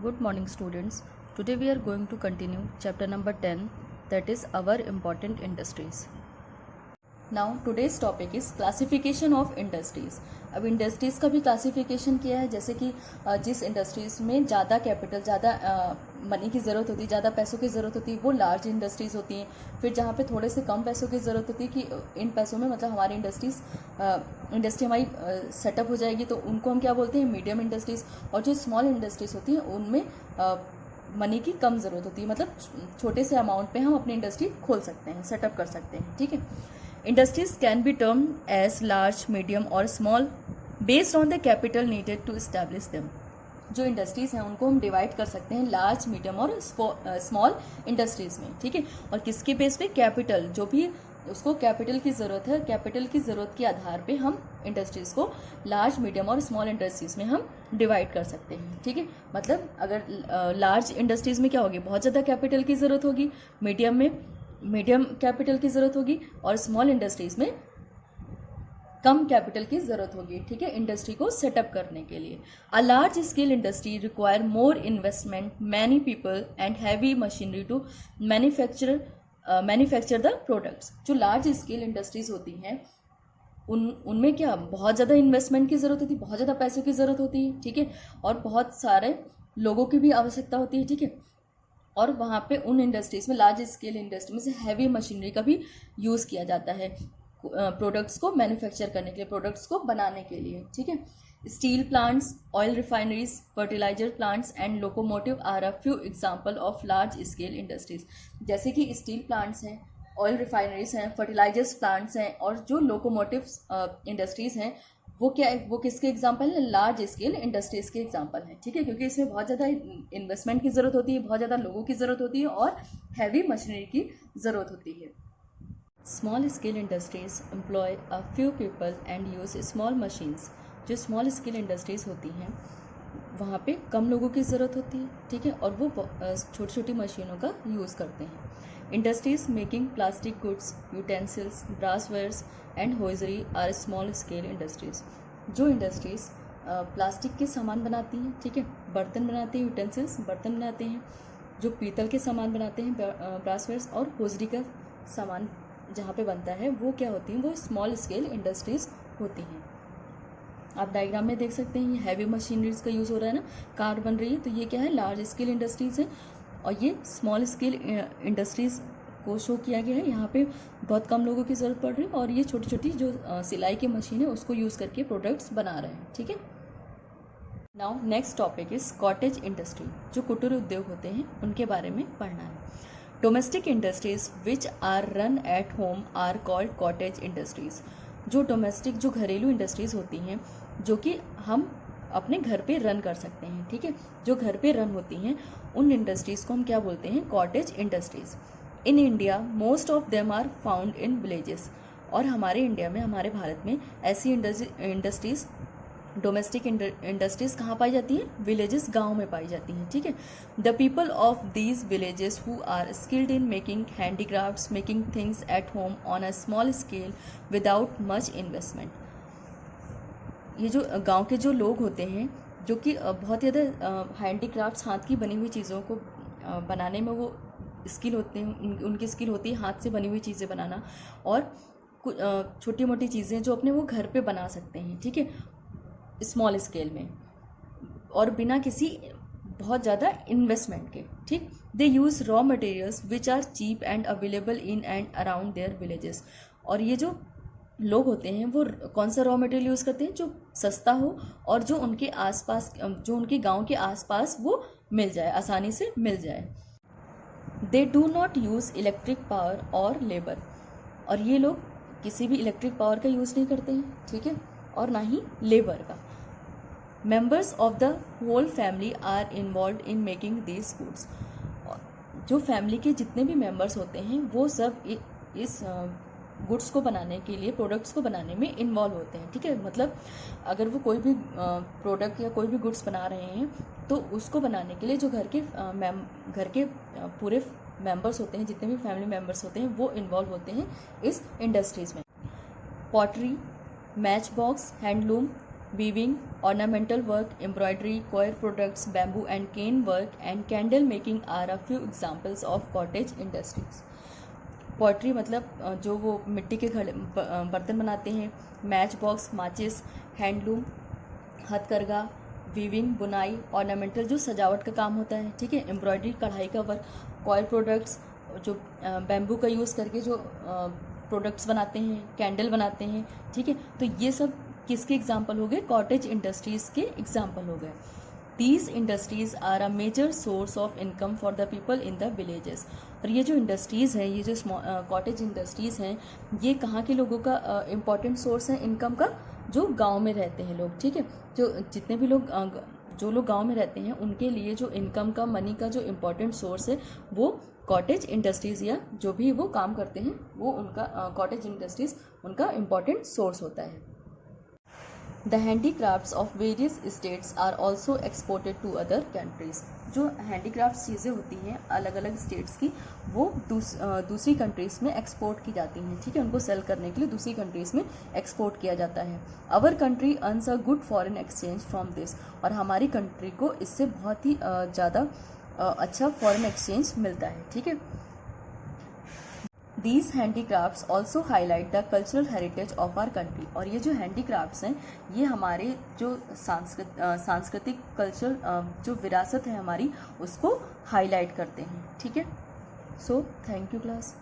Good morning, students. Today we are going to continue chapter number 10, that is our important industries. Now today's topic is classification of industries. अब industries का भी classification किया है, जैसे कि जिस industries में ज़्यादा कैपिटल, ज़्यादा मनी की ज़रूरत होती है, ज़्यादा पैसों की ज़रूरत होती है, वो लार्ज इंडस्ट्रीज़ होती हैं. फिर जहाँ पे थोड़े से कम पैसों की ज़रूरत होती है कि इन पैसों में मतलब हमारी इंडस्ट्री हमारी सेटअप हो जाएगी, तो उनको हम क्या बोलते हैं, मीडियम इंडस्ट्रीज़. और जो स्मॉल इंडस्ट्रीज़ होती हैं उनमें मनी की कम ज़रूरत होती है, मतलब छोटे से अमाउंट पे हम अपनी इंडस्ट्री खोल सकते हैं, सेटअप कर सकते हैं. ठीक है. Industries can be termed as large, medium और small based on the capital needed to establish them. जो इंडस्ट्रीज़ हैं उनको हम डिवाइड कर सकते हैं लार्ज, मीडियम और स्मॉल इंडस्ट्रीज़ में. ठीक है. और किसके बेस पे, कैपिटल, जो भी उसको कैपिटल की ज़रूरत है, कैपिटल की ज़रूरत के आधार पे हम इंडस्ट्रीज़ को लार्ज, मीडियम और स्मॉल इंडस्ट्रीज़ में हम डिवाइड कर सकते हैं. ठीक है. मतलब अगर लार्ज इंडस्ट्रीज़ में क्या होगी, बहुत ज़्यादा कैपिटल की ज़रूरत होगी, मीडियम में मीडियम कैपिटल की ज़रूरत होगी और स्मॉल इंडस्ट्रीज़ में कम कैपिटल की ज़रूरत होगी. ठीक है. इंडस्ट्री को सेटअप करने के लिए a large scale industry require more investment, many people and heavy machinery to manufacture the products. जो लार्ज स्केल इंडस्ट्रीज़ होती हैं उनमें क्या बहुत ज़्यादा इन्वेस्टमेंट की ज़रूरत होती है, बहुत ज़्यादा पैसों की ज़रूरत होती है. ठीक है. और बहुत सारे लोगों की भी आवश्यकता होती है. ठीक है. और वहाँ पे उन इंडस्ट्रीज़ में, लार्ज स्केल इंडस्ट्री में से हैवी मशीनरी का भी यूज़ किया जाता है प्रोडक्ट्स को मैन्युफैक्चर करने के लिए, प्रोडक्ट्स को बनाने के लिए. ठीक है. Steel plants, oil refineries, fertiliser plants and locomotive are a few example of large scale industries. जैसे कि स्टील प्लांट्स हैं, ऑयल रिफाइनरीज हैं, फर्टिलाइजर्स प्लांट्स हैं और जो लोकोमोटिव इंडस्ट्रीज़ हैं वो क्या है, वो किसके एग्जांपल है, लार्ज स्केल इंडस्ट्रीज़ के एग्जांपल हैं. ठीक है. क्योंकि इसमें बहुत ज़्यादा इन्वेस्टमेंट की ज़रूरत होती है, बहुत ज़्यादा लोगों की ज़रूरत होती है और हैवी मशीनरी की ज़रूरत होती है. Small scale industries employ a few people and use small machines. जो स्मॉल स्केल इंडस्ट्रीज़ होती हैं वहाँ पे कम लोगों की ज़रूरत होती है. ठीक है. और वो छोटी छोटी मशीनों का यूज़ करते हैं. Industries making plastic goods, utensils, brasswares and hosiery are small scale industries. जो इंडस्ट्रीज़ प्लास्टिक के सामान बनाती हैं, ठीक है, बर्तन बनाते हैं, यूटेंसिल्स बर्तन बनाते हैं, जो पीतल के सामान बनाते हैं, ब्रासवेयर्स, और होजरी का सामान जहाँ पे बनता है वो क्या होती हैं, वो स्मॉल स्केल इंडस्ट्रीज़ होती हैं. आप डायग्राम में देख सकते हैं, ये हैवी मशीनरीज का यूज़ हो रहा है ना, कार बन रही है, तो ये क्या है, लार्ज स्केल इंडस्ट्रीज़ है. और ये स्मॉल स्केल इंडस्ट्रीज़ को शो किया गया है. यहाँ पे बहुत कम लोगों की ज़रूरत पड़ रही है और ये छोटी छोटी जो सिलाई की मशीन है उसको यूज़ करके प्रोडक्ट्स बना रहे हैं. ठीक है. Now next topic is cottage industry. जो कुटीर उद्योग होते हैं उनके बारे में पढ़ना है. Domestic industries which are run at home are called cottage industries. जो डोमेस्टिक, जो घरेलू इंडस्ट्रीज़ होती हैं जो कि हम अपने घर पे रन कर सकते हैं. ठीक है. जो घर पे रन होती हैं उन इंडस्ट्रीज़ को हम क्या बोलते हैं, cottage industries. In India most of them are found in villages. और हमारे इंडिया में, हमारे भारत में ऐसी इंडस्ट्रीज़, डोमेस्टिक इंडस्ट्रीज़ कहाँ पाई जाती हैं, विलेजेस, गाँव में पाई जाती हैं. ठीक है. The people of these villages who are skilled in making handicrafts, making things at home on a small scale without much investment. ये जो गांव के जो लोग होते हैं जो कि बहुत ज़्यादा हैंडीक्राफ्ट्स, हाथ की बनी हुई चीज़ों को बनाने में वो स्किल होते हैं, उनकी स्किल होती है हाथ से बनी हुई चीज़ें बनाना, और छोटी मोटी चीज़ें जो अपने वो घर पे बना सकते हैं. ठीक है. स्मॉल स्केल में और बिना किसी बहुत ज़्यादा इन्वेस्टमेंट के. ठीक. They use raw materials which are cheap and available in and around their villages. और ये जो लोग होते हैं वो कौन सा रॉ मटेरियल यूज़ करते हैं, जो सस्ता हो और जो उनके आसपास, जो उनके गांव के आसपास वो मिल जाए, आसानी से मिल जाए. They do not use electric power और लेबर. और ये लोग किसी भी इलेक्ट्रिक पावर का यूज़ नहीं करते हैं. ठीक है. और ना ही लेबर का. Members of the whole family are involve in making these goods. जो फैमिली के जितने भी मेंबर्स होते हैं वो सब इस गुड्स को बनाने के लिए, प्रोडक्ट्स को बनाने में इन्वॉल्व होते हैं. ठीक है. मतलब अगर वो कोई भी प्रोडक्ट या कोई भी गुड्स बना रहे हैं तो उसको बनाने के लिए जो घर के पूरे मेंबर्स होते हैं, जितने भी फैमिली मेंबर्स होते हैं वो इन्वॉल्व होते हैं इस इंडस्ट्रीज़ में. Pottery, match box, handloom, weaving, ornamental work, embroidery, coir products, bamboo and cane work and candle making are a few examples of cottage industries. Pottery मतलब जो वो मिट्टी के घड़े बर्तन बनाते हैं, मैच बॉक्स, माचिस, हैंडलूम, हथकरघा, वीविंग, बुनाई, ऑर्नामेंटल जो सजावट का काम होता है, ठीक है, एम्ब्रॉयडरी कढ़ाई का वर्क, कॉयर प्रोडक्ट्स जो बैम्बू का यूज़ करके जो प्रोडक्ट्स बनाते हैं, कैंडल बनाते हैं, ठीक है। तो ये सब किसके एग्जाम्पल हो गए? कॉटेज इंडस्ट्रीज़ के एग्जाम्पल हो गए। These industries are a major source of income for the people in the villages. और ये जो इंडस्ट्रीज़ हैं, ये जो कॉटेज इंडस्ट्रीज़ हैं, ये कहाँ के लोगों का इम्पॉर्टेंट सोर्स है इनकम का? जो गांव में रहते हैं लोग, ठीक है। जो जितने भी लोग जो लोग गांव में रहते हैं उनके लिए जो इनकम का, मनी का जो इम्पॉर्टेंट सोर्स है वो कॉटेज इंडस्ट्रीज़ या जो भी वो काम करते हैं वो उनका कॉटेज इंडस्ट्रीज़ उनका इम्पॉर्टेंट सोर्स होता है। The handicrafts of various states are also exported to other countries. जो हैंडीक्राफ्ट चीज़ें होती हैं अलग अलग स्टेट्स की, वो दूसरी कंट्रीज़ में एक्सपोर्ट की जाती हैं, ठीक है। उनको सेल करने के लिए दूसरी कंट्रीज़ में एक्सपोर्ट किया जाता है। Our country earns a good foreign exchange from this. और हमारी कंट्री को इससे बहुत ही ज़्यादा अच्छा फॉरेन एक्सचेंज मिलता है, ठीक है। These handicrafts also highlight the cultural heritage of our country। और ये जो हैंडीक्राफ्ट्स हैं ये हमारे जो सांस्कृतिक कल्चर जो विरासत है हमारी उसको हाईलाइट करते हैं, ठीक है। So thank you class.